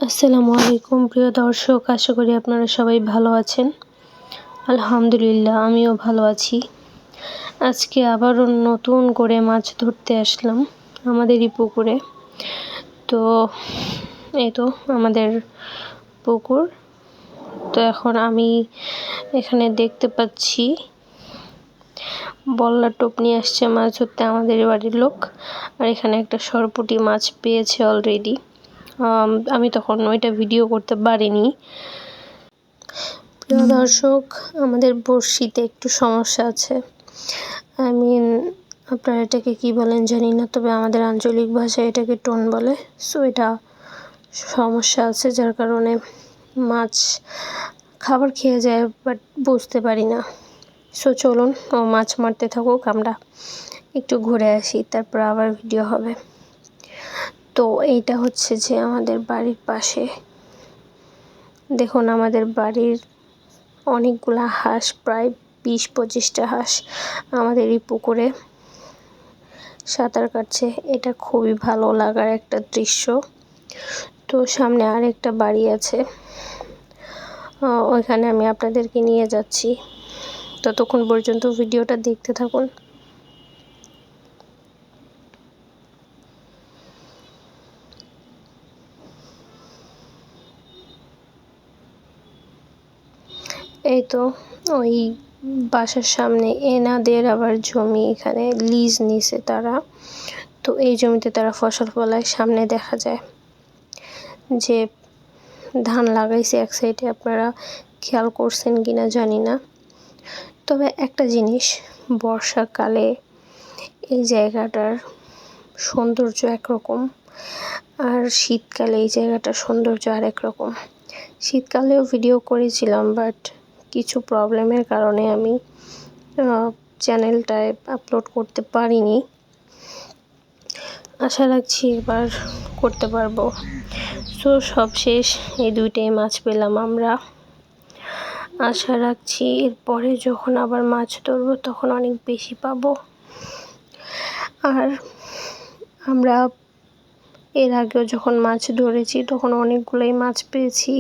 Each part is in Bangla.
আসসালামু আলাইকুম প্রিয় দর্শক, আশা করি আপনারা সবাই ভালো আছেন। আলহামদুলিল্লাহ, আমিও ভালো আছি। আজকে আবারও নতুন করে মাছ ধরতে আসলাম আমাদেরই পুকুরে। তো এই তো আমাদের পুকুর। তো এখন আমি এখানে দেখতে পাচ্ছি বল্লা টোপ নিয়ে আসছে মাছ ধরতে আমাদের বাড়ির লোক। আর এখানে একটা সরপুঁটি মাছ পেয়েছে অলরেডি। আমি তখন ওইটা ভিডিও করতে পারিনি। প্রিয় দর্শক, আমাদের বড়শিতে একটু সমস্যা আছে। আপনারা এটাকে কি বলেন জানি না, তবে আমাদের আঞ্চলিক ভাষায় এটাকে টোন বলে। সো এটা সমস্যা আছে, যার কারণে মাছ খাবার খেয়ে যায়, বাট বুঝতে পারি না। সো চলুন ও মাছ মারতে থাকুক, আমরা একটু ঘুরে আসি, তারপর আবার ভিডিও হবে। তো এইটা হচ্ছে যে আমাদের বাড়ির পাশে দেখুন, আমাদের বাড়ির অনেকগুলা হাঁস, প্রায় 20-25টা হাঁস আমাদের এই পুকুরে সাঁতার কাটছে। এটা খুবই ভালো লাগার একটা দৃশ্য। তো সামনে আরেকটা বাড়ি আছে, ওইখানে আমি আপনাদেরকে নিয়ে যাচ্ছি। ততক্ষণ পর্যন্ত ভিডিওটা দেখতে থাকুন। এই তো ওই বাসার সামনে এনাদের আবার জমি, এখানে লিজ নিছে তারা। তো এই জমিতে তারা ফসল ফলায়। সামনে দেখা যায় যে ধান লাগাইছে এক সাইডে, আপনারা খেয়াল করছেন কিনা জানি না। তবে একটা জিনিস, বর্ষাকালে এই জায়গাটার সৌন্দর্য একরকম, আর শীতকালে এই জায়গাটার সৌন্দর্য আরেক রকম। শীতকালেও ভিডিও করেছিলাম, বাট কিছু প্রবলেমের কারণে আমি চ্যানেলটায় আপলোড করতে পারিনি। আশা রাখছি এবার করতে পারবো। সো সবশেষ এই দুইটাই মাছ পেলাম আমরা। আশা রাখছি এরপরে যখন আবার মাছ ধরবো তখন অনেক বেশি পাবো। আর আমরা এর আগেও যখন মাছ ধরেছি তখন অনেকগুলোই মাছ পেয়েছি,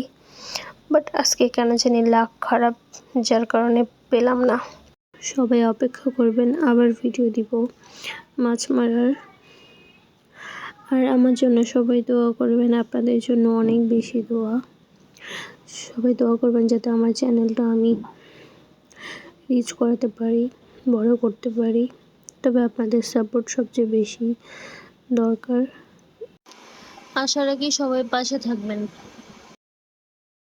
বাট আজকে কেন জানি লাক খারাপ, যার কারণে পেলাম না। সবাই অপেক্ষা করবেন, আবার ভিডিও দিব মাছ মারার। আর আমার জন্য সবাই দোয়া করবেন, আপনাদের জন্য অনেক বেশি দোয়া। সবাই দোয়া করবেন যাতে আমার চ্যানেলটা আমি রিচ করাতে পারি, বড় করতে পারি। তবে আপনাদের সাপোর্ট সবচেয়ে বেশি দরকার। আশা রাখি সবাই পাশে থাকবেন।